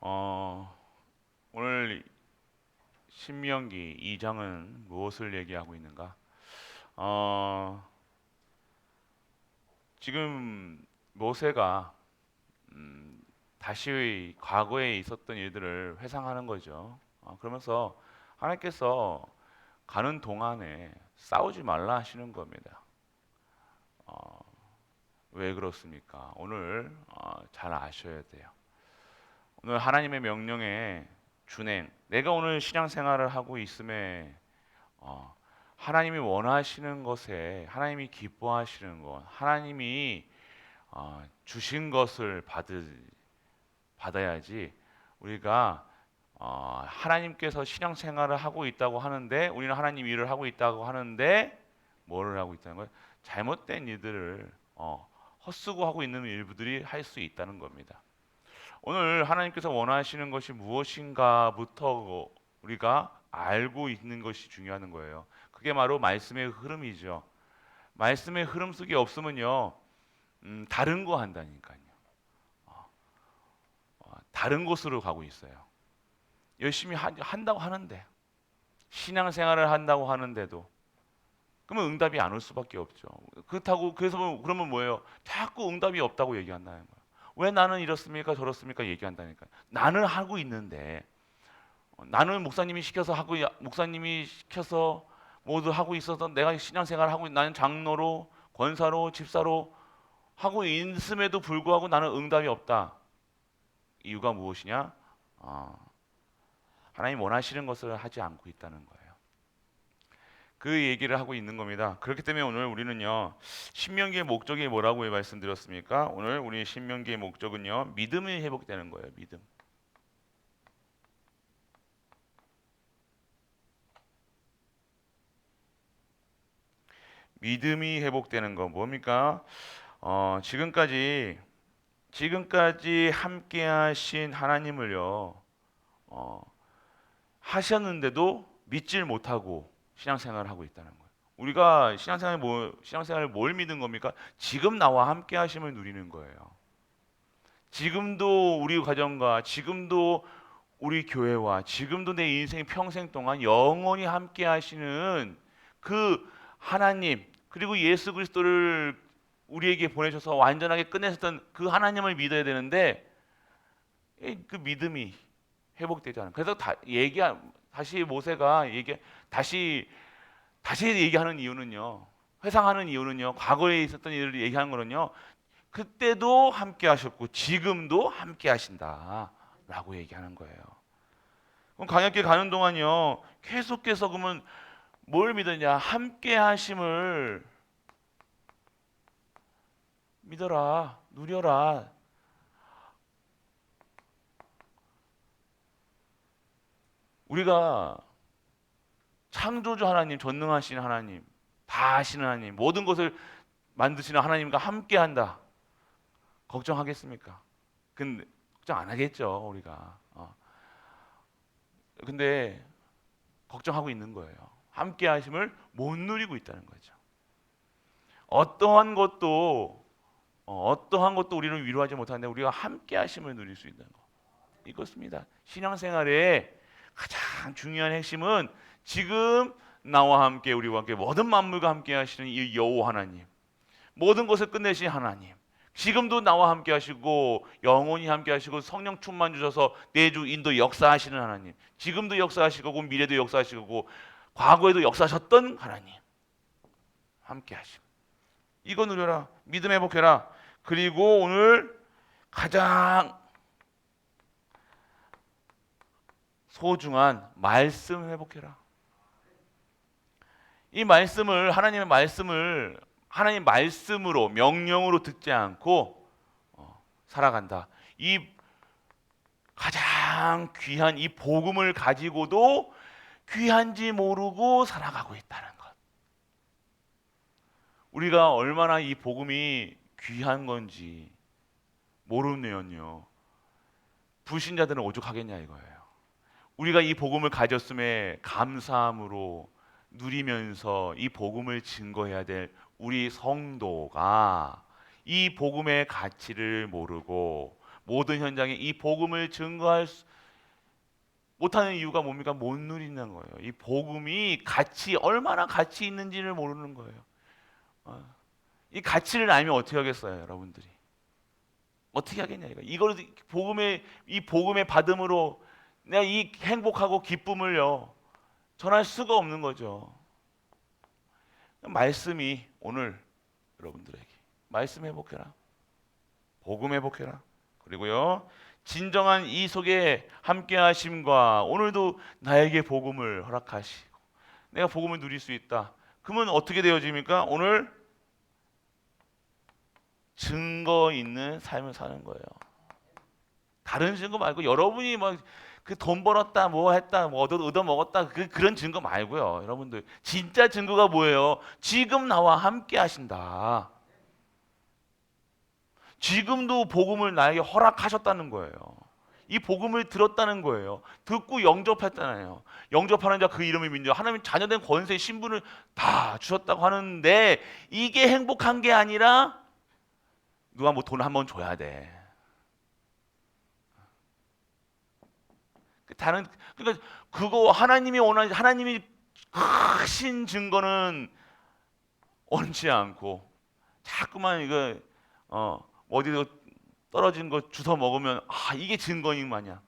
어, 오늘 신명기 2장은 무엇을 얘기하고 있는가? 어, 지금 모세가 음, 다시 과거에 있었던 일들을 회상하는 거죠. 그러면서 하나님께서 가는 동안에 싸우지 말라 하시는 겁니다. 어, 왜 그렇습니까? 오늘 잘 아셔야 돼요. 오늘 하나님의 명령에 준행. 내가 오늘 신앙생활을 하고 있음에 어, 하나님이 원하시는 것에 하나님이 기뻐하시는 것, 하나님이 주신 것을 받아야지 우리가 하나님께서 신앙생활을 하고 있다고 하는데 우리는 하나님 일을 하고 있다고 하는데 뭐를 하고 있다는 거예요? 잘못된 일들을 헛수고 하고 있는 일들이 할 수 있다는 겁니다. 오늘 하나님께서 원하시는 것이 무엇인가부터 우리가 알고 있는 것이 중요한 거예요. 그게 바로 말씀의 흐름이죠. 말씀의 흐름 속에 없으면요, 다른 거 한다니까요. 다른 곳으로 가고 있어요. 열심히 한다고 하는데, 신앙생활을 한다고 하는데도, 그러면 응답이 안 올 수밖에 없죠. 그렇다고, 그래서 그러면 뭐예요? 자꾸 응답이 없다고 얘기한다는 거예요. 왜 나는 이렇습니까? 저렇습니까? 얘기한다니까요. 나는 하고 있는데, 나는 목사님이 시켜서 모두 하고 있어서 내가 신앙생활을 하고 나는 장로로 권사로 집사로 하고 있음에도 불구하고 나는 응답이 없다. 이유가 무엇이냐? 하나님 원하시는 것을 하지 않고 있다는 거예요. 그 얘기를 하고 있는 겁니다. 그렇기 때문에 오늘 우리는요, 신명기의 목적이 뭐라고 말씀드렸습니까? 오늘 우리 신명기의 목적은요, 믿음이 회복되는 거예요. 믿음. 믿음이 회복되는 거 뭡니까? 지금까지 함께하신 하나님을요, 어, 하셨는데도 믿질 못하고 신앙생활을 하고 있다는 거예요. 우리가 신앙생활을 뭘 믿는 겁니까? 지금 나와 함께하심을 누리는 거예요. 지금도 우리 가정과 지금도 우리 교회와 지금도 내 인생 평생 동안 영원히 함께하시는 그 하나님 그리고 예수 그리스도를 우리에게 보내셔서 완전하게 끝내셨던 그 하나님을 믿어야 되는데 그 믿음이 회복되지 않아요. 그래서 다시 모세가 다시 얘기하는 이유는요. 회상하는 이유는요. 과거에 있었던 일을 얘기하는 거는요. 그때도 함께 하셨고 지금도 함께 하신다라고 얘기하는 거예요. 그럼 광야길 가는 동안요. 계속해서 그러면 뭘 믿었냐? 함께 하심을 믿어라. 누려라. 우리가 창조주 하나님, 전능하신 하나님, 다 아시는 하나님, 모든 것을 만드시는 하나님과 함께 한다. 걱정하겠습니까? 근데 걱정 안 하겠죠, 우리가. 근데 걱정하고 있는 거예요. 함께 하심을 못 누리고 있다는 거죠. 어떠한 것도 어떠한 것도 우리를 위로하지 못하는데 우리가 함께 하심을 누릴 수 있다는 거. 이것입니다. 신앙생활의 가장 중요한 핵심은 지금 나와 함께 우리와 함께 모든 만물과 함께 하시는 이 여호와 하나님. 모든 것을 끝내신 하나님. 지금도 나와 함께 하시고 영원히 함께 하시고 성령 충만 주셔서 내주 인도 역사하시는 하나님. 지금도 역사하시고 미래도 역사하시고 과거에도 역사하셨던 하나님. 함께 하심. 이거 누려라. 믿음 회복해라. 그리고 오늘 가장 소중한 말씀 회복해라. 이 말씀을 하나님 말씀으로 명령으로 듣지 않고 살아간다. 이 가장 귀한 이 복음을 가지고도 귀한지 모르고 살아가고 있다는 것. 우리가 얼마나 이 복음이 귀한 건지 모르면요. 불신자들은 오죽하겠냐 이거예요. 우리가 이 복음을 가졌음에 감사함으로 누리면서 이 복음을 증거해야 될 우리 성도가 이 복음의 가치를 모르고 모든 현장에 이 복음을 증거할 못하는 이유가 뭡니까? 못 누리는 거예요. 이 복음이 얼마나 가치 있는지를 모르는 거예요. 이 가치를 알면 어떻게 하겠어요, 여러분들이? 어떻게 하겠냐 이거. 이 복음의 받음으로 내가 이 행복하고 기쁨을요 전할 수가 없는 거죠. 말씀이 오늘 여러분들에게 말씀 회복해라. 복음 회복해라. 그리고요 진정한 이 속에 함께 하심과 오늘도 나에게 복음을 허락하시고 내가 복음을 누릴 수 있다. 그러면 어떻게 되어집니까? 오늘 증거 있는 삶을 사는 거예요. 다른 증거 말고 여러분이 막 그 돈 벌었다, 뭐 했다, 뭐 얻어 먹었다 그런 증거 말고요. 여러분들 진짜 증거가 뭐예요? 지금 나와 함께 하신다. 지금도 복음을 나에게 허락하셨다는 거예요. 이 복음을 들었다는 거예요. 듣고 영접했잖아요. 영접하는 자 그 이름을 믿는 자 하나님 자녀된 권세 신분을 다 주셨다고 하는데 이게 행복한 게 아니라 누가 뭐 돈 한 번 줘야 돼. 그러니까 그거 하나님이 크신 증거는 얹지 않고 자꾸만 이거 어디서 떨어진 거 주워 먹으면 이게 증거인 마냥.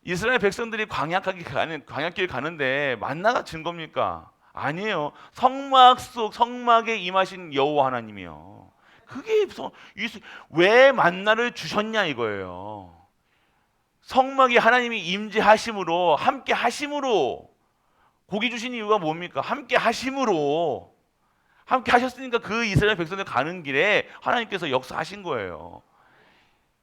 이스라엘 백성들이 광야길 가는데 만나가 증거입니까? 아니에요. 성막에 임하신 여호와 하나님이요. 그게 왜 만나를 주셨냐 이거예요. 성막에 하나님이 임재하심으로 함께 하심으로 고기 주신 이유가 뭡니까? 함께 하심으로 함께 하셨으니까 그 이스라엘 백성들 가는 길에 하나님께서 역사하신 거예요.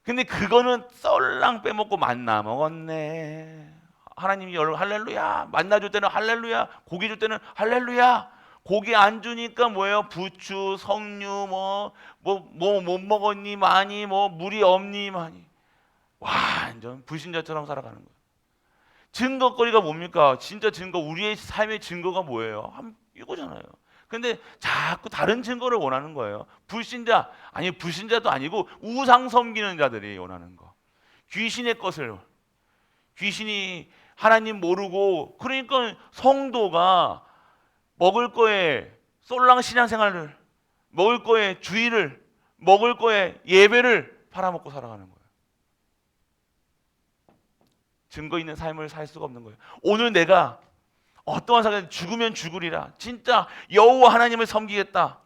근데 그거는 썰랑 빼먹고 만나 먹었네. 하나님이 여러분 할렐루야. 만나 줄 때는 할렐루야. 고기 줄 때는 할렐루야. 고기 안 주니까 뭐예요? 부추, 석류 뭐 못 먹었니 많이 뭐 물이 없니 많이. 완전 불신자처럼 살아가는 거예요. 증거거리가 뭡니까? 진짜 증거, 우리의 삶의 증거가 뭐예요? 이거잖아요. 근데 자꾸 다른 증거를 원하는 거예요. 불신자도 아니고 우상 섬기는 자들이 원하는 거. 귀신의 것을, 귀신이 하나님 모르고, 그러니까 성도가 먹을 거에 솔랑 신앙생활을, 먹을 거에 주의를, 먹을 거에 예배를 팔아먹고 살아가는 거예요. 증거 있는 삶을 살 수가 없는 거예요. 오늘 내가 어떠한 사람이 죽으면 죽으리라. 진짜 여호와 하나님을 섬기겠다.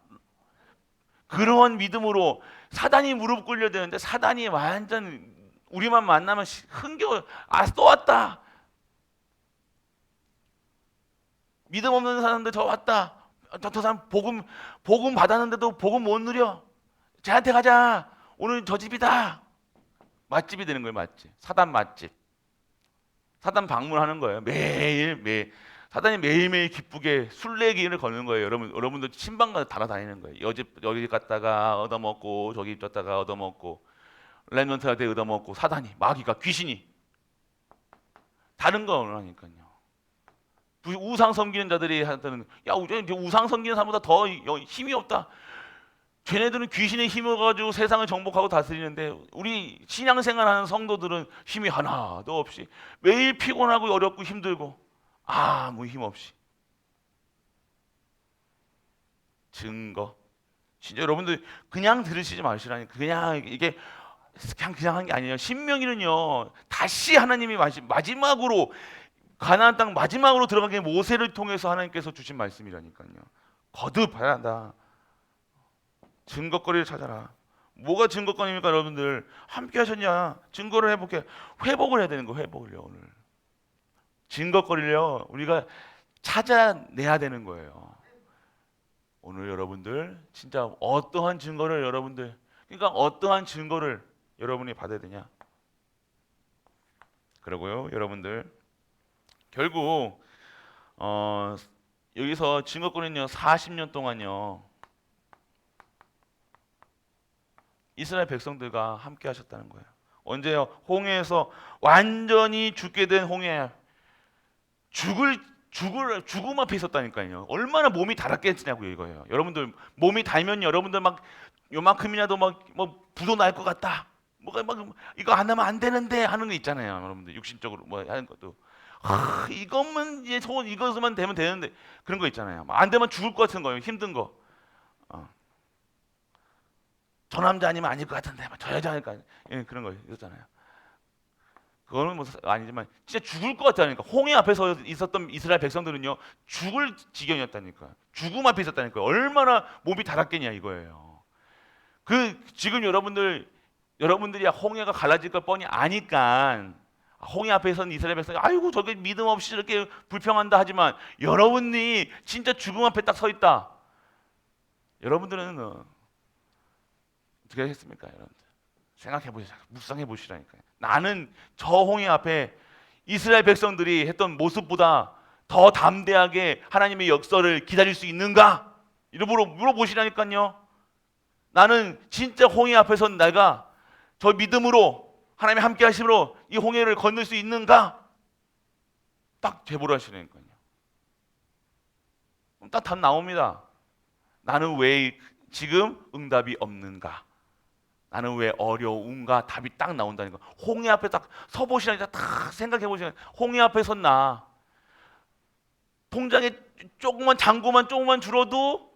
그러한 믿음으로 사단이 무릎 꿇려야 되는데 사단이 완전 우리만 만나면 흥겨워. 또 왔다. 믿음 없는 사람들 저 왔다. 저 사람 복음 받았는데도 복음 못 누려. 쟤한테 가자. 오늘 저 집이다. 맛집이 되는 거예요. 맛집. 사단 맛집. 사단 방문하는 거예요. 매일. 사단이 매일매일 기쁘게 술래기를 거는 거예요. 여러분들 신방가서 달아다니는 거예요. 여기 갔다가 얻어먹고 저기 갔다가 얻어먹고 랩런트한테 얻어먹고 사단이 마귀가 귀신이 다른 거 하니까요. 우상 섬기는 자들이 한테는 우상 섬기는 사람보다 더 힘이 없다. 쟤네들은 귀신의 힘을 가지고 세상을 정복하고 다스리는데 우리 신앙생활하는 성도들은 힘이 하나도 없이 매일 피곤하고 어렵고 힘들고 아무 힘 없이. 증거. 진짜 여러분들 그냥 들으시지 마시라니까. 그냥 한 게 아니에요. 신명기는요 다시 하나님이 마지막으로 가나안 땅 마지막으로 들어간 게 모세를 통해서 하나님께서 주신 말씀이라니까요. 거듭해야 한다. 증거거리를 찾아라. 뭐가 증거거리입니까 여러분들? 함께 하셨냐? 증거를 회복을 해야 되는 거. 회복을요. 오늘 증거거리를요 우리가 찾아내야 되는 거예요. 오늘 여러분들 진짜 어떠한 증거를 여러분이 받아야 되냐? 그리고요 여러분들 결국 여기서 증거거리는요 40년 동안요 이스라엘 백성들과 함께 하셨다는 거예요. 언제요? 홍해에서 완전히 죽게 된 홍해. 죽음 앞에 있었다니까요. 얼마나 몸이 달았겠냐고요 이거예요. 여러분들 몸이 달면 여러분들 막 요만큼이라도 뭐 부도 날 것 같다. 뭐가 막 이거 안 하면 안 되는데 하는 거 있잖아요, 여러분들. 육신적으로 뭐 하는 것도. 이것만 이제 소원 이것만 되면 되는데 그런 거 있잖아요. 안 되면 죽을 것 같은 거예요. 힘든 거. 어. 저 남자 아니면 아닐 것 같은데, 저 여자 아닐까? 예, 그런 거 있었잖아요. 그거는 뭐 아니지만 진짜 죽을 것 같다니까. 홍해 앞에서 있었던 이스라엘 백성들은요 죽을 지경이었다니까. 죽음 앞에 있었다니까. 얼마나 몸이 달았겠냐 이거예요. 그 지금 여러분들이 홍해가 갈라질 걸 뻔히 아니까 홍해 앞에 선 이스라엘 백성이 아이고 저게 믿음 없이 이렇게 불평한다 하지만 여러분이 진짜 죽음 앞에 딱 서 있다. 여러분들은 어떻게 하겠습니까, 여러분들? 생각해 보시라, 묵상해 보시라니까요. 나는 저 홍해 앞에 이스라엘 백성들이 했던 모습보다 더 담대하게 하나님의 역사를 기다릴 수 있는가? 이러므로 물어보시라니까요. 나는 진짜 홍해 앞에서 내가 저 믿음으로 하나님의 함께 하심으로 이 홍해를 건널 수 있는가? 딱 제보를 하시라니까요. 그럼 딱 답 나옵니다. 나는 왜 지금 응답이 없는가? 나는 왜 어려운가? 답이 딱 나온다니까. 홍해 앞에 딱 서보시라니까. 딱 생각해 보시라니까. 홍해 앞에 섰나? 통장에 조금만 잔고만 조금만 줄어도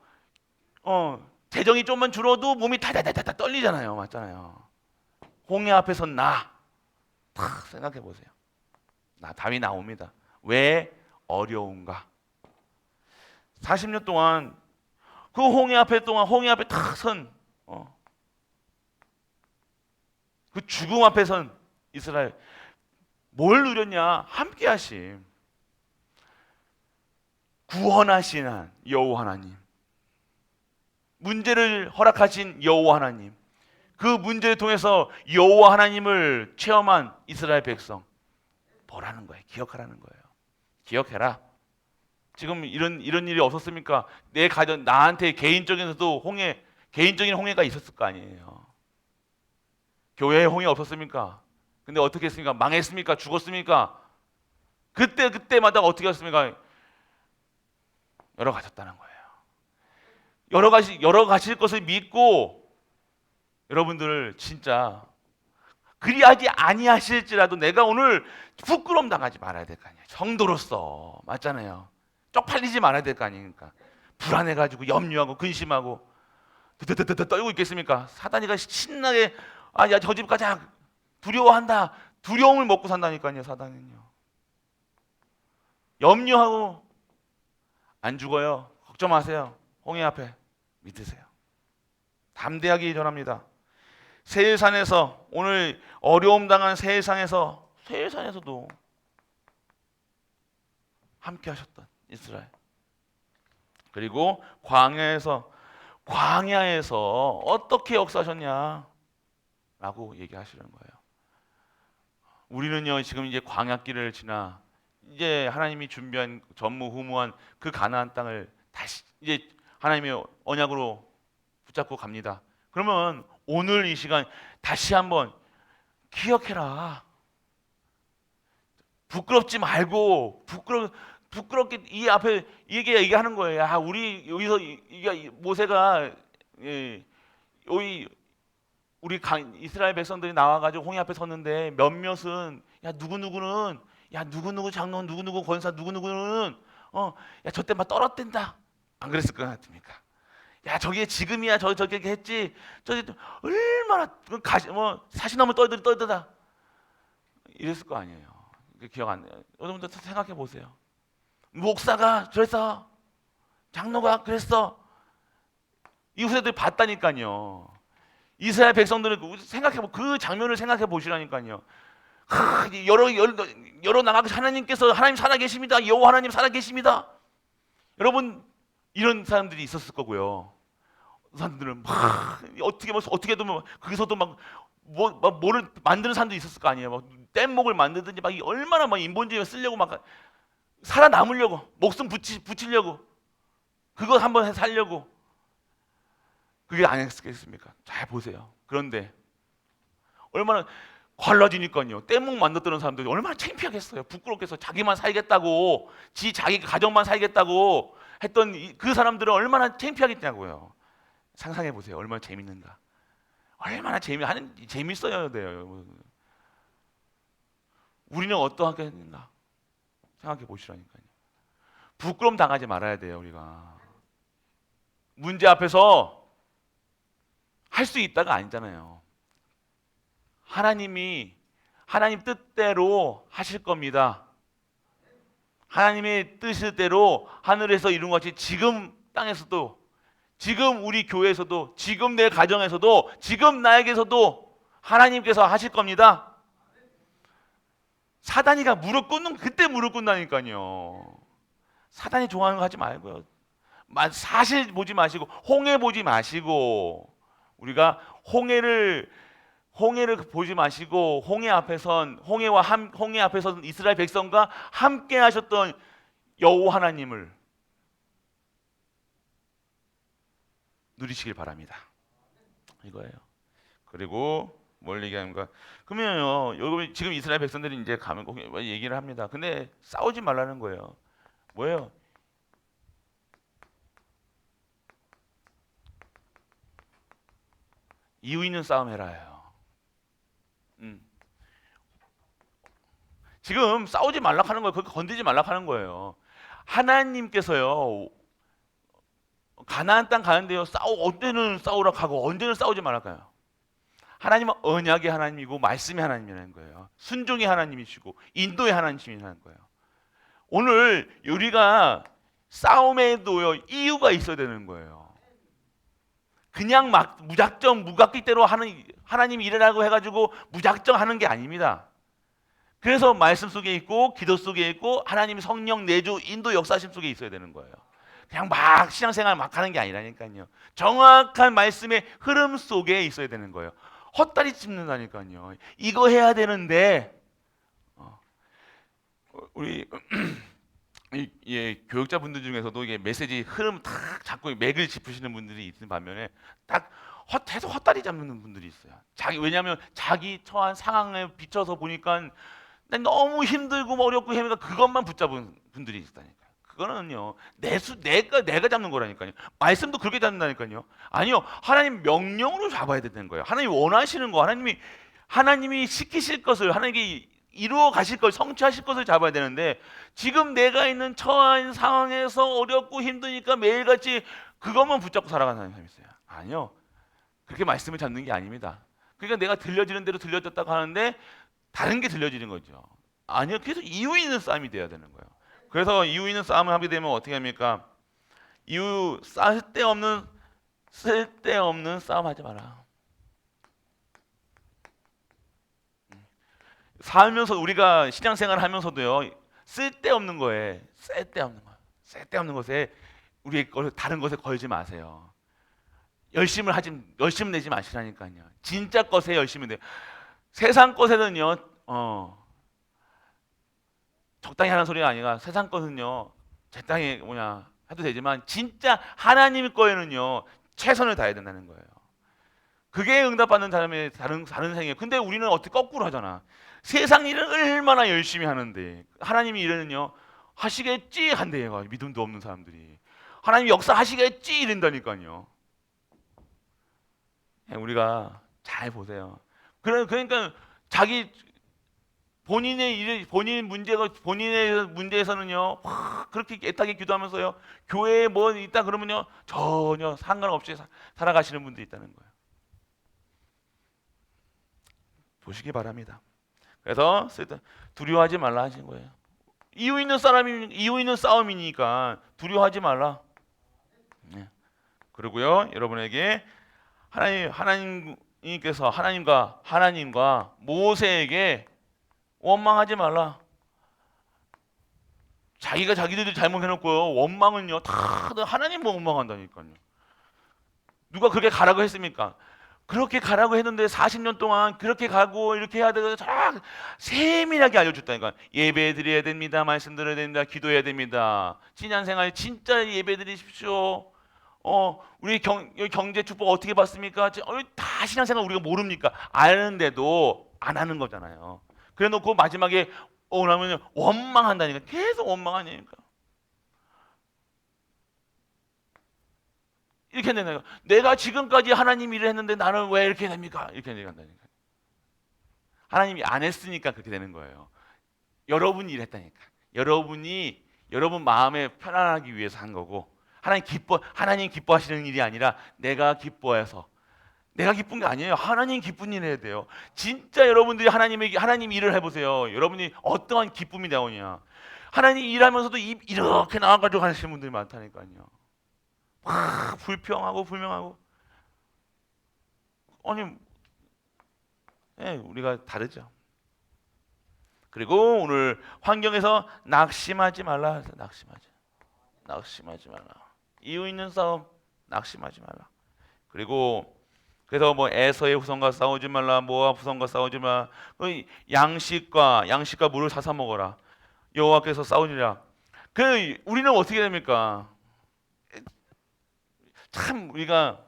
재정이 조금만 줄어도 몸이 다다다다 떨리잖아요. 맞잖아요. 홍해 앞에 섰나? 딱 생각해 보세요. 답이 나옵니다. 왜 어려운가? 40년 동안 그 홍해 앞에 딱 선 그 죽음 앞에 선 이스라엘 뭘 누렸냐? 함께 하심. 구원하시는 여호와 하나님. 문제를 허락하신 여호와 하나님. 그 문제를 통해서 여호와 하나님을 체험한 이스라엘 백성. 뭐라는 거예요? 기억하라는 거예요. 기억해라. 지금 이런 일이 없었습니까? 내 가정 나한테 개인적인도 개인적인 홍해가 있었을 거 아니에요. 교회에 홍해 없었습니까? 근데 어떻게 했습니까? 망했습니까? 죽었습니까? 그때마다 어떻게 했습니까? 열어가셨다는 거예요. 열어가실 것을 믿고 여러분들 진짜 그리하지 아니하실지라도 내가 오늘 부끄러움 당하지 말아야 될 거 아니에요. 성도로서 맞잖아요. 쪽팔리지 말아야 될 거 아닙니까? 불안해가지고 염려하고 근심하고 드드드드 떨고 있겠습니까? 사단이가 신나게 야 저 집 가자 두려워한다. 두려움을 먹고 산다니까요. 사단은요. 염려하고 안 죽어요. 걱정 마세요. 홍해 앞에 믿으세요. 담대하게 전합니다. 세일산에서 오늘 어려움 당한 세일산에서도 함께 하셨던 이스라엘. 그리고 광야에서 어떻게 역사하셨냐? 라고 얘기하시는 거예요. 우리는요 지금 이제 광야길을 지나 이제 하나님이 준비한 전무후무한 그 가나안 땅을 다시 이제 하나님의 언약으로 붙잡고 갑니다. 그러면 오늘 이 시간 다시 한번 기억해라. 부끄럽지 말고 부끄럽게 이 앞에 얘기하는 거예요. 우리 여기서 모세가 여기 우리 이스라엘 백성들이 나와가지고 홍해 앞에 섰는데 몇몇은 누구누구 장로는 누구누구 권사 누구누구는 저 때 막 떨어댄다. 안 그랬을 것 같습니까? 저게 지금이야 저게 했지. 저기 얼마나 사시나무 떨더다 이랬을 거 아니에요. 기억 안 나요. 여러분들 생각해 보세요. 목사가 그랬어, 장로가 그랬어. 이웃애들 봤다니까요. 이스라엘 백성들은 그 장면을 생각해 보시라니까요. 여러 나라가 하나님 살아 계십니다. 여호와 하나님 살아 계십니다. 여러분 이런 사람들이 있었을 거고요. 사람들은 어떻게든 거기서도 뭐를 만드는 사람도 있었을 거 아니에요. 뗏목을 만들든지 얼마나 인본주의를 쓰려고 살아남으려고 목숨 붙이려고 그거 한번 살려고 그게 안 했겠습니까? 잘 보세요. 그런데 얼마나 갈라지니까요. 뗏목 만들었던 사람들이 얼마나 창피하겠어요. 부끄럽겠어요. 자기만 살겠다고 자기 가정만 살겠다고 했던 그 사람들은 얼마나 창피하겠냐고요. 상상해 보세요. 얼마나 재밌는가. 얼마나 재밌어야 돼요. 우리는 어떠하게 했는가 생각해 보시라니까요. 부끄럼 당하지 말아야 돼요. 우리가 문제 앞에서 할 수 있다가 아니잖아요. 하나님 뜻대로 하실 겁니다. 하나님의 뜻대로 하늘에서 이룬 것 같이 지금 땅에서도, 지금 우리 교회에서도, 지금 내 가정에서도, 지금 나에게서도 하나님께서 하실 겁니다. 사단이가 무릎 꿇는 그때 무릎 꿇는다니까요. 사단이 좋아하는 거 하지 말고요. 사실 보지 마시고 홍해 보지 마시고, 우리가 홍해를 보지 마시고 홍해 앞에선 이스라엘 백성과 함께 하셨던 여호와 하나님을 누리시길 바랍니다. 이거예요. 그리고 뭘 얘기하는가? 그러면요, 여기 지금 이스라엘 백성들이 이제 가면 얘기를 합니다. 근데 싸우지 말라는 거예요. 뭐예요? 이유 있는 싸움 해라요. 지금 싸우지 말라 하는 거예요. 그거 건드리지 말라 하는 거예요. 하나님께서요, 가나안 땅 가는데요, 언제는 싸우라 하고 언제는 싸우지 말라 할까요? 하나님은 언약의 하나님이고 말씀의 하나님이라는 거예요. 순종의 하나님이시고 인도의 하나님이라는 거예요. 오늘 우리가 싸움에도요, 이유가 있어야 되는 거예요. 그냥 막 무작정 무각기대로 하나님이 일어나고 해가지고 무작정 하는 게 아닙니다. 그래서 말씀 속에 있고 기도 속에 있고 하나님 성령 내주 인도 역사심 속에 있어야 되는 거예요. 그냥 막 신앙생활 막 하는 게 아니라니까요. 정확한 말씀의 흐름 속에 있어야 되는 거예요. 헛다리 짚는다니까요. 이거 해야 되는데 우리 교육자분들 중에서도 이게 메시지 흐름 탁 잡고 맥을 짚으시는 분들이 있는 반면에 딱 계속 헛다리 잡는 분들이 있어요. 왜냐하면 자기 처한 상황에 비춰서 보니까 너무 힘들고 어렵고 해니까 그것만 붙잡은 분들이 있다니까요. 그거는요, 내가 잡는 거라니까요. 말씀도 그렇게 잡는다니까요. 아니요, 하나님 명령으로 잡아야 되는 거예요. 하나님 원하시는 거, 하나님이 시키실 것을, 하나님이 이루어 가실 걸, 성취하실 것을 잡아야 되는데, 지금 내가 있는 처한 상황에서 어렵고 힘드니까 매일같이 그것만 붙잡고 살아가는 사람이 있어요. 아니요, 그렇게 말씀을 잡는 게 아닙니다. 그러니까 내가 들려지는 대로 들려졌다고 하는데 다른 게 들려지는 거죠. 아니요, 계속 이유 있는 싸움이 돼야 되는 거예요. 그래서 이유 있는 싸움을 하게 되면 어떻게 합니까? 쓸데없는 싸움 하지 마라. 살면서 우리가 신앙생활 하면서도요, 쓸데없는 것에 우리 다른 것에 걸지 마세요. 열심을 내지 마시라니까요. 진짜 것에 열심히 내. 세상 것에는요, 적당히 하는 소리가 아니라 세상 것은요, 적당히 해도 되지만 진짜 하나님 거에는요, 최선을 다해야 된다는 거예요. 그게 응답받는 사람의 다른 생이에요. 근데 우리는 어떻게 거꾸로 하잖아. 세상 일은 얼마나 열심히 하는데 하나님이 일은요, 하시겠지 한대요. 믿음도 없는 사람들이 하나님 역사하시겠지 이런다니까요. 우리가 잘 보세요. 그러니까 본인의 문제에서는요, 그렇게 애타게 기도하면서요, 교회에 뭐 있다 그러면요, 전혀 상관없이 살아가시는 분들이 있다는 거예요. 보시기 바랍니다. 그래서 두려워하지 말라 하신 거예요. 이유 있는 싸움이니까 두려워하지 말라. 네. 그리고요, 여러분에게 하나님과 모세에게 원망하지 말라. 자기들이 잘못해놓고요, 원망은요, 다 하나님만 원망한다니까요. 누가 그렇게 가라고 했습니까? 그렇게 가라고 했는데 40년 동안 그렇게 가고 이렇게 해야 되고 다 세밀하게 알려줬다니까. 예배 드려야 됩니다. 말씀 드려야 됩니다. 기도해야 됩니다. 신앙생활 진짜 예배 드리십시오. 우리 경제 축복 어떻게 받습니까? 다 신앙생활 우리가 모릅니까? 아는데도 안 하는 거잖아요. 그래 놓고 마지막에 나면 원망한다니까. 계속 원망하니까. 이렇게 되는 거예요. 내가 지금까지 하나님 일을 했는데 나는 왜 이렇게 됩니까? 이렇게 얘기한다니까. 하나님이 안 했으니까 그렇게 되는 거예요. 여러분이 일했다니까. 여러분 마음에 편안하기 위해서 한 거고, 하나님 기뻐하시는 일이 아니라 내가 기뻐해서. 내가 기쁜 게 아니에요. 하나님 기쁜 일 해야 돼요. 진짜 여러분들이 하나님 일을 해보세요. 여러분이 어떠한 기쁨이 나오냐. 하나님 일하면서도 이렇게 나와가지고 하시는 분들이 많다니까요. 막 불평하고 불명하고. 아니, 우리가 다르죠. 그리고 오늘 환경에서 낙심하지 말라. 낙심하지 말라. 이유 있는 싸움 낙심하지 말라. 그리고 그래서 뭐 에서의 후손과 싸우지 말라, 모압 후손과 싸우지 말라. 양식과 물을 사서 먹어라. 여호와께서 싸우니라. 그 우리는 어떻게 됩니까? 참 우리가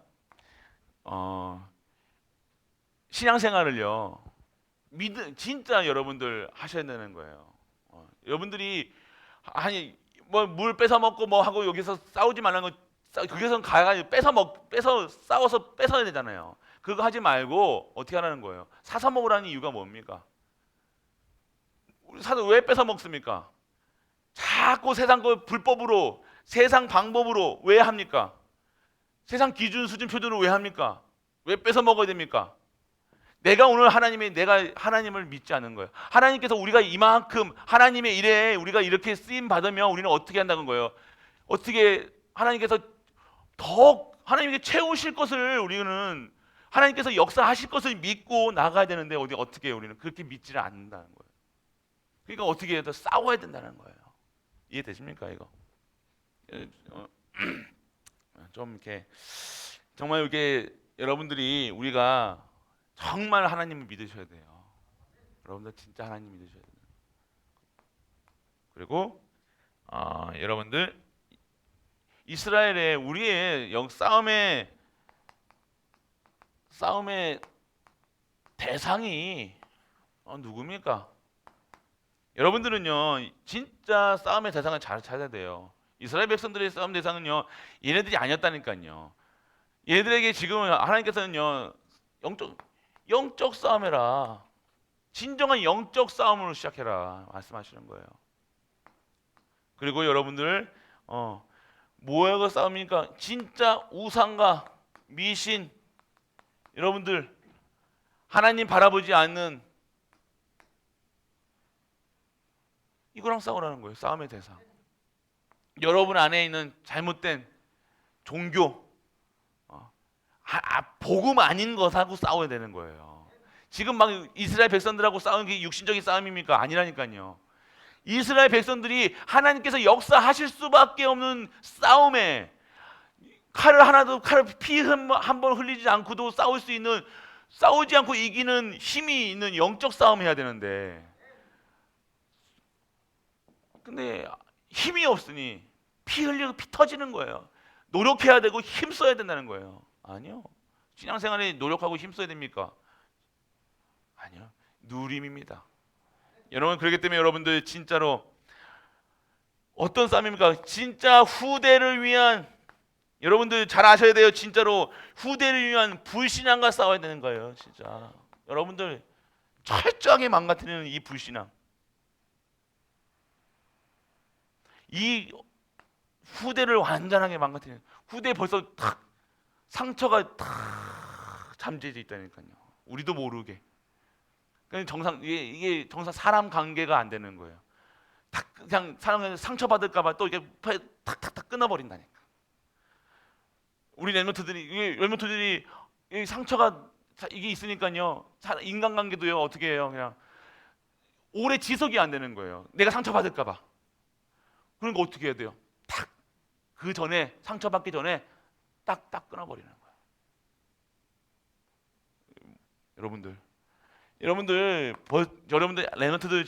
신앙생활을요. 진짜 여러분들 하셔야 되는 거예요. 여러분들이 아니 뭐 물 뺏어 먹고 뭐 하고 여기서 싸우지 말라는 거 거기서 가가지고 빼서 싸워서 뺏어야 되잖아요. 그거 하지 말고 어떻게 하라는 거예요? 사서 먹으라는 이유가 뭡니까? 우리 사서 왜 뺏어 먹습니까? 자꾸 세상 거 불법으로 세상 방법으로 왜 합니까? 세상 기준 수준 표준으로 왜 합니까? 왜 뺏어 먹어야 됩니까? 내가 하나님을 믿지 않는 거예요. 하나님께서 우리가 이만큼 하나님의 일에 우리가 이렇게 쓰임 받으면 우리는 어떻게 한다는 거예요? 어떻게 하나님께서 더 하나님께 채우실 것을 우리는 하나님께서 역사하실 것을 믿고 나가야 되는데 어떻게 우리는 그렇게 믿지를 않는다는 거예요. 그러니까 어떻게 해도 싸워야 된다는 거예요. 이해되십니까 이거? 좀 이렇게 정말 이렇게 여러분들이 우리가 정말 하나님을 믿으셔야 돼요. 여러분들 진짜 하나님 믿으셔야 돼요. 그리고 여러분들 이스라엘의 우리의 싸움의 대상이 누굽니까? 여러분들은요 진짜 싸움의 대상을 잘 찾아야 돼요. 이스라엘 백성들의 싸움 대상은요 얘네들이 아니었다니까요. 얘네들에게 지금 하나님께서는요 영적 싸움해라. 진정한 영적 싸움으로 시작해라 말씀하시는 거예요. 그리고 여러분들 뭐하고 싸움입니까? 진짜 우상과 미신, 여러분들 하나님 바라보지 않는 이거랑 싸우라는 거예요. 싸움의 대상. 여러분 안에 있는 잘못된 종교, 복음 아닌 것하고 싸워야 되는 거예요. 지금 막 이스라엘 백성들하고 싸우는 게 육신적인 싸움입니까? 아니라니까요. 이스라엘 백성들이 하나님께서 역사하실 수밖에 없는 싸움에 칼 피 한 번 흘리지 않고도 싸우지 않고 이기는 힘이 있는 영적 싸움 해야 되는데, 근데 힘이 없으니 피 흘리고 피 터지는 거예요. 노력해야 되고 힘 써야 된다는 거예요. 아니요. 신앙생활에 노력하고 힘 써야 됩니까? 아니요. 누림입니다. 여러분, 그렇기 때문에 여러분들 진짜로 어떤 싸움입니까? 진짜 후대를 위한, 여러분들 잘 아셔야 돼요. 진짜로 후대를 위한 불신앙과 싸워야 되는 거예요. 진짜 여러분들 철저하게 망가뜨리는 이 불신앙, 이 후대를 완전하게 망가뜨리는, 후대 벌써 탁 상처가 탁 잠재져 있다니까요. 우리도 모르게. 이게 정상 사람 관계가 안 되는 거예요. 그냥 사람 상처 받을까봐 또 이게 탁탁탁 끊어버린다니까. 우리 랩런트들이 상처가 이게 있으니까요. 인간관계도요 어떻게 해요? 그냥 오래 지속이 안 되는 거예요. 내가 상처 받을까봐. 그러니까 어떻게 해야 돼요? 그 전에 상처 받기 전에 딱 끊어버리는 거예요. 여러분들 랩런트들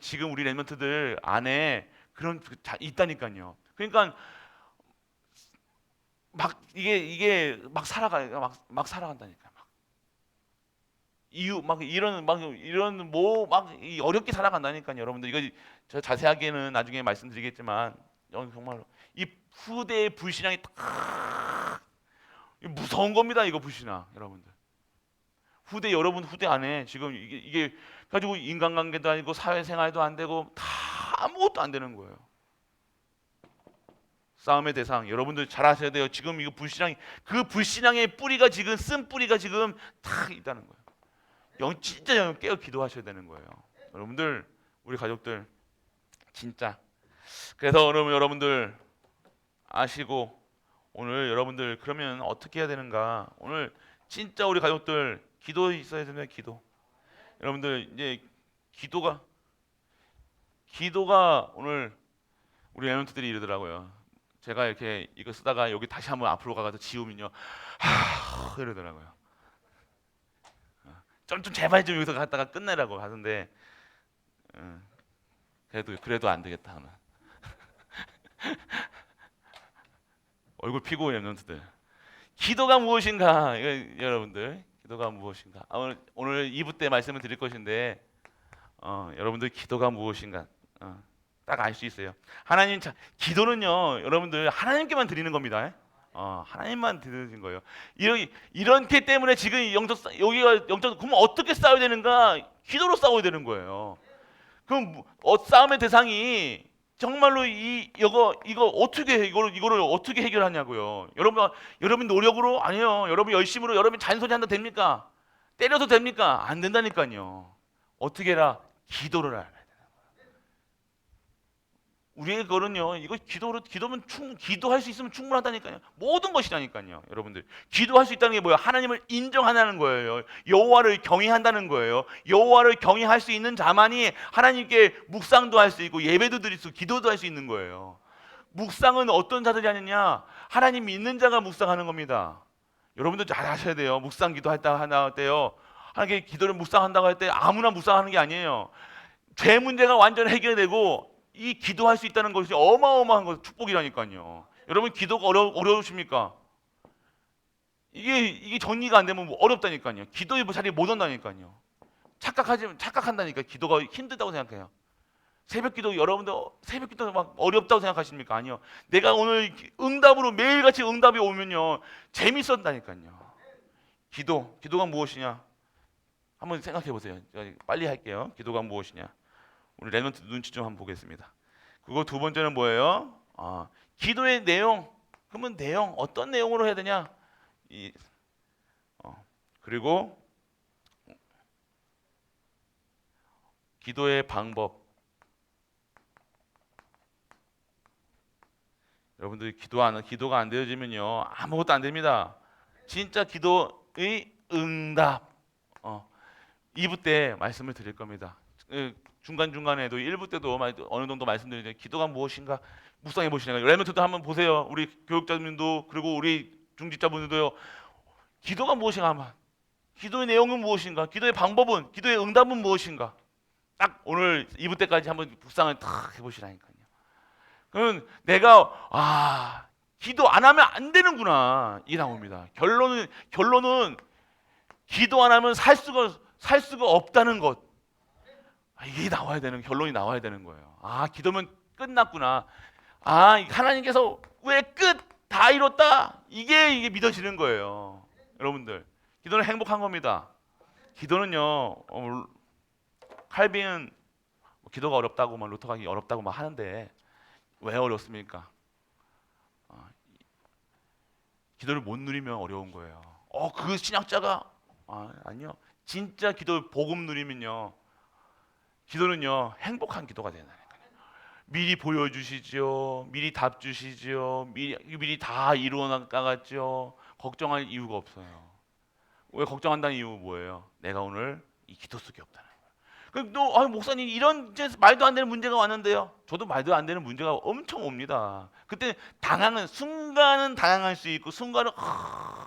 지금 우리 랩런트들 안에 그런 있다니까요. 그러니까 이게 막 살아가요. 막 살아간다니까. 이런 어렵게 살아간다니까요. 여러분들 이거 저 자세하게는 나중에 말씀드리겠지만 정말로 이 후대의 불신앙이 무서운 겁니다. 이거 불신앙 여러분들. 후대 여러분 후대 안에 지금 이게 가지고 인간관계도 아니고 사회생활도 안 되고 다 아무것도 안 되는 거예요. 싸움의 대상 여러분들 잘 아셔야 돼요. 지금 이거 불신앙이 그 불신앙의 뿌리가 지금 쓴 뿌리가 지금 다 있다는 거예요. 진짜 깨어 기도하셔야 되는 거예요. 여러분들 우리 가족들 진짜 그래서 여러분들 아시고 오늘 여러분들 그러면 어떻게 해야 되는가? 오늘 진짜 우리 가족들 기도 있어야 됩니다. 기도. 여러분들 이제 기도가 오늘 우리 랩런트들이 이러더라고요. 제가 이렇게 이거 쓰다가 여기 다시 한번 앞으로 가서 지우면요, 이러더라고요. 좀 제발 좀 여기서 갔다가 끝내라고 하던데, 그래도 안 되겠다 하면 얼굴 피고 랩런트들. 기도가 무엇인가? 여러분들 기도가 무엇인가? 오늘 2부 때 말씀을 드릴 것인데, 여러분들 기도가 무엇인가? 딱 알 수 있어요. 기도는요, 여러분들 하나님께만 드리는 겁니다. 하나님만 드리는 거예요. 이렇기 때문에 지금 여기가 영적, 그럼 어떻게 싸워야 되는가? 기도로 싸워야 되는 거예요. 그럼 싸움의 대상이 정말로 이거 어떻게 이거를 어떻게 해결하냐고요. 여러분 노력으로 아니요. 여러분 열심으로 여러분 잔소리 한다 됩니까? 때려도 됩니까? 안 된다니까요. 어떻게 해라? 기도를 해라. 우리의 거는요, 이거 기도면 기도할 수 있으면 충분하다니까요. 모든 것이라니까요, 여러분들. 기도할 수 있다는 게 뭐예요? 하나님을 인정하는 거예요. 여호와를 경외한다는 거예요. 여호와를 경외할 수 있는 자만이 하나님께 묵상도 할 수 있고 예배도 드릴 수, 기도도 할 수 있는 거예요. 묵상은 어떤 자들이 하느냐? 하나님 믿는 자가 묵상하는 겁니다. 여러분들 잘 아셔야 돼요. 묵상 기도했다 할 때요, 하나님께 기도를 묵상한다고 할 때 아무나 묵상하는 게 아니에요. 죄 문제가 완전 해결되고 이 기도할 수 있다는 것이 어마어마한 것, 축복이라니까요. 여러분 기도가 어려우십니까? 이게 정리가 안 되면 어렵다니까요. 기도의 자리에 못 온다니까요. 착각한다니까. 기도가 힘들다고 생각해요. 새벽기도 여러분들 새벽기도 막 어렵다고 생각하십니까? 아니요. 내가 오늘 응답으로 매일같이 응답이 오면요 재밌었다니까요. 기도가 무엇이냐? 한번 생각해 보세요. 빨리 할게요. 기도가 무엇이냐? 우리 랩런트 눈치 좀 한번 보겠습니다. 그거 두 번째는 뭐예요? 기도의 내용. 그러면 어떤 내용으로 해야 되냐? 그리고 기도의 방법. 여러분들 기도가 안 되어지면요 아무것도 안 됩니다. 진짜 기도의 응답. 2부 때 말씀을 드릴 겁니다. 중간중간에도 1부 때도 어느 정도 말씀드리는데 기도가 무엇인가 묵상해 보시는 거예요. 랩런트도 한번 보세요. 우리 교육자님도 그리고 우리 중직자분들도요. 기도가 무엇인가 한번. 기도의 내용은 무엇인가? 기도의 방법은, 기도의 응답은 무엇인가? 딱 오늘 2부 때까지 한번 묵상을 탁 해보시라니까요. 그러면 내가 기도 안 하면 안 되는구나 이게 나옵니다. 결론은 기도 안 하면 살 수가 없다는 것. 이게 결론이 나와야 되는 거예요. 기도면 끝났구나. 하나님께서 왜 다 이뤘다? 이게 믿어지는 거예요. 여러분들, 기도는 행복한 겁니다. 기도는요, 칼빈은 기도가 어렵다고 로또 가기 어렵다고 하는데 왜 어렵습니까? 기도를 못 누리면 어려운 거예요. 그 신학자가 아니요. 진짜 복음 누리면요. 기도는요 행복한 기도가 되나요? 미리 보여주시죠. 미리 답 주시죠. 미리 다 이루어 나가죠. 걱정할 이유가 없어요. 왜 걱정한다는 이유가 뭐예요? 내가 오늘 이 기도 속에 없다는 거예요. 그럼 목사님 이런 말도 안 되는 문제가 왔는데요. 저도 말도 안 되는 문제가 엄청 옵니다. 그때 순간은 당황할 수 있고 순간은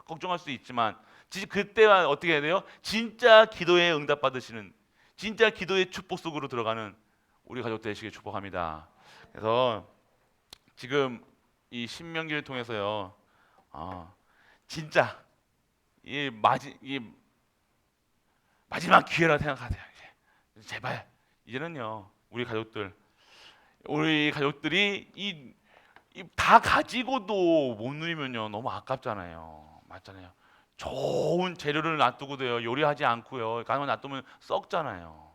걱정할 수 있지만 그때は어떻게 해야 돼요? 진짜 기도에 응답 받으시는, 진짜 기도의 축복 속으로 들어가는 우리 가족 되시길 축복합니다. 그래서 지금 이 신명기를 통해서요, 진짜 이 마지막 기회라 생각하세요. 제발 이제는요 우리 가족들이 다 가지고도 못 누리면요 너무 아깝잖아요. 맞잖아요. 좋은 재료를 놔두고도요 요리하지 않고요 가만 놔두면 썩잖아요.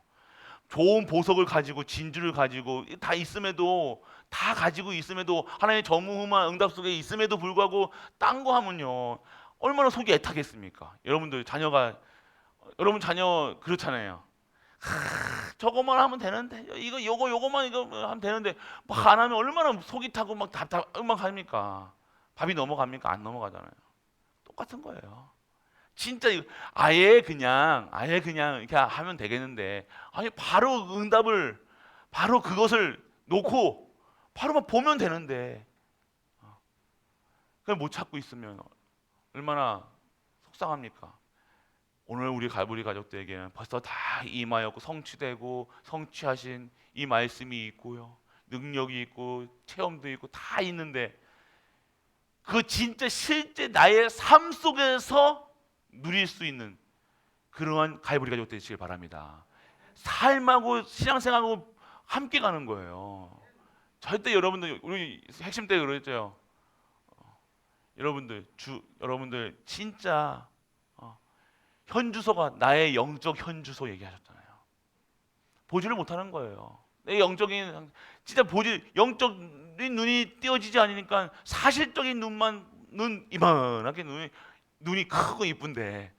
좋은 보석을 가지고 진주를 가지고 다 있음에도 다 가지고 있음에도 하나님의 전무후무한 응답 속에 있음에도 불구하고 딴 거 하면요 얼마나 속이 애타겠습니까? 여러분들 자녀가 여러분 자녀 그렇잖아요. 저거만 하면 되는데 이거 요거만 이거 하면 되는데 뭐 안 하면 얼마나 속이 타고 막 답답 합니까? 밥이 넘어갑니까? 안 넘어가잖아요. 똑같은 거예요. 진짜 아예 그냥 이렇게 하면 되겠는데 아니 바로 응답을 바로 그것을 놓고 바로만 보면 되는데 그걸 못 찾고 있으면 얼마나 속상합니까? 오늘 우리 갈보리 가족들에게는 벌써 다 임하였고 성취되고 성취하신 이 말씀이 있고요. 능력이 있고 체험도 있고 다 있는데 그 진짜 실제 나의 삶 속에서 누릴 수 있는 그러한 갈보리 가족 되시길 바랍니다. 삶하고 신앙생활하고 함께 가는 거예요. 절대 여러분들 우리 핵심 때 그랬죠. 여러분들 진짜 현주소가 나의 영적 현주소 얘기하셨잖아요. 보지를 못하는 거예요. 내 영적인 진짜 보지 영적인 눈이 띄어지지 않으니까 사실적인 눈 이만하게 눈이 크고 이쁜데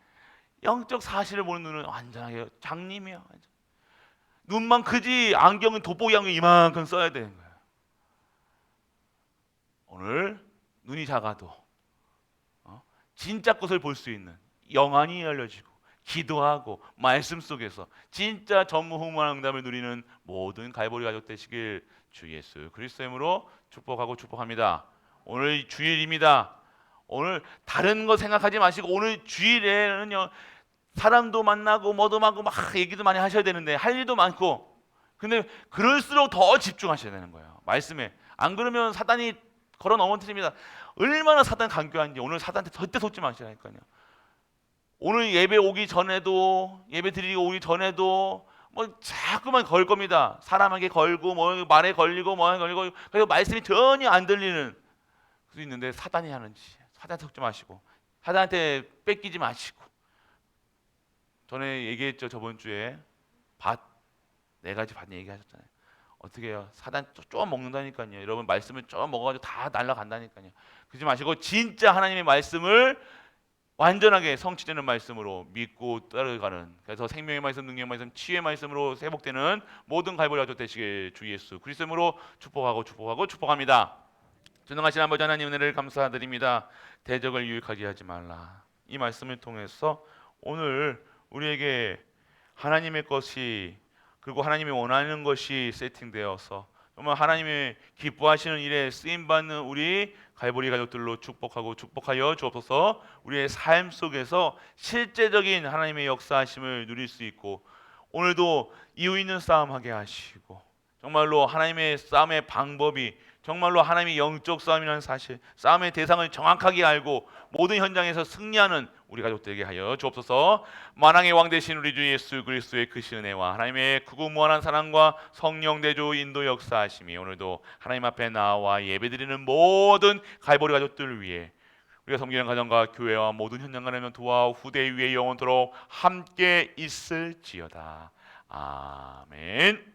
영적 사실을 보는 눈은 완전하게 장님이야. 눈만 크지 안경은 돋보기 안경 이만큼 써야 되는 거예요. 오늘 눈이 작아도 진짜 것을 볼 수 있는 영안이 열려지고 기도하고 말씀 속에서 진짜 전무후무한 응답을 누리는 모든 갈보리 가족 되시길 주 예수 그리스도의 이름으로 축복합니다. 오늘 주일입니다. 오늘 다른 거 생각하지 마시고 오늘 주일에는요 사람도 만나고 뭐도 하고 막 얘기도 많이 하셔야 되는데 할 일도 많고 근데 그럴수록 더 집중하셔야 되는 거예요. 말씀에 안 그러면 사단이 걸어 넘어뜨립니다. 얼마나 사단 강교한지 오늘 사단한테 절대 속지 마시라니까요. 오늘 예배 오기 전에도 예배 드리고 오기 전에도 뭐 자꾸만 걸 겁니다. 사람에게 걸고 뭐 말에 걸리고 뭐에 걸리고 그래서 말씀이 전혀 안 들리는 수 있는데 사단이 하는지 사단한테 속지 마시고 사단한테 뺏기지 마시고 전에 얘기했죠. 저번 주에 밭 네 가지 밭 얘기하셨잖아요. 어떻게 해요? 사단 조금 먹는다니까요. 여러분 말씀을 조금 먹어가지고 다 날아간다니까요. 그러지 마시고 진짜 하나님의 말씀을 완전하게 성취되는 말씀으로 믿고 따라가는 그래서 생명의 말씀, 능력의 말씀, 치유의 말씀으로 회복되는 모든 갈보리 가족 되시길 주 예수 그리스도로 축복합니다. 전능하신 아버지 하나님 은혜를 감사드립니다. 대적을 유익하게 하지 말라. 이 말씀을 통해서 오늘 우리에게 하나님의 것이 그리고 하나님이 원하는 것이 세팅되어서 정말 하나님의 기뻐하시는 일에 쓰임받는 우리 갈보리 가족들로 축복하여 주옵소서. 우리의 삶 속에서 실제적인 하나님의 역사하심을 누릴 수 있고 오늘도 이유 있는 싸움하게 하시고 정말로 하나님의 싸움의 방법이 정말로 하나님의 영적 싸움이라는 사실 싸움의 대상을 정확하게 알고 모든 현장에서 승리하는 우리 가족들에게 하여 주옵소서. 만왕의 왕 되신 우리 주 예수 그리스도의 크신 은혜와 하나님의 구구무한한 사랑과 성령 대조 인도 역사하심이 오늘도 하나님 앞에 나와 예배드리는 모든 갈보리 가족들을 위해 우리가 섬기는 가정과 교회와 모든 현장가라면 도와 후대 위에 영원토록 함께 있을지어다. 아멘.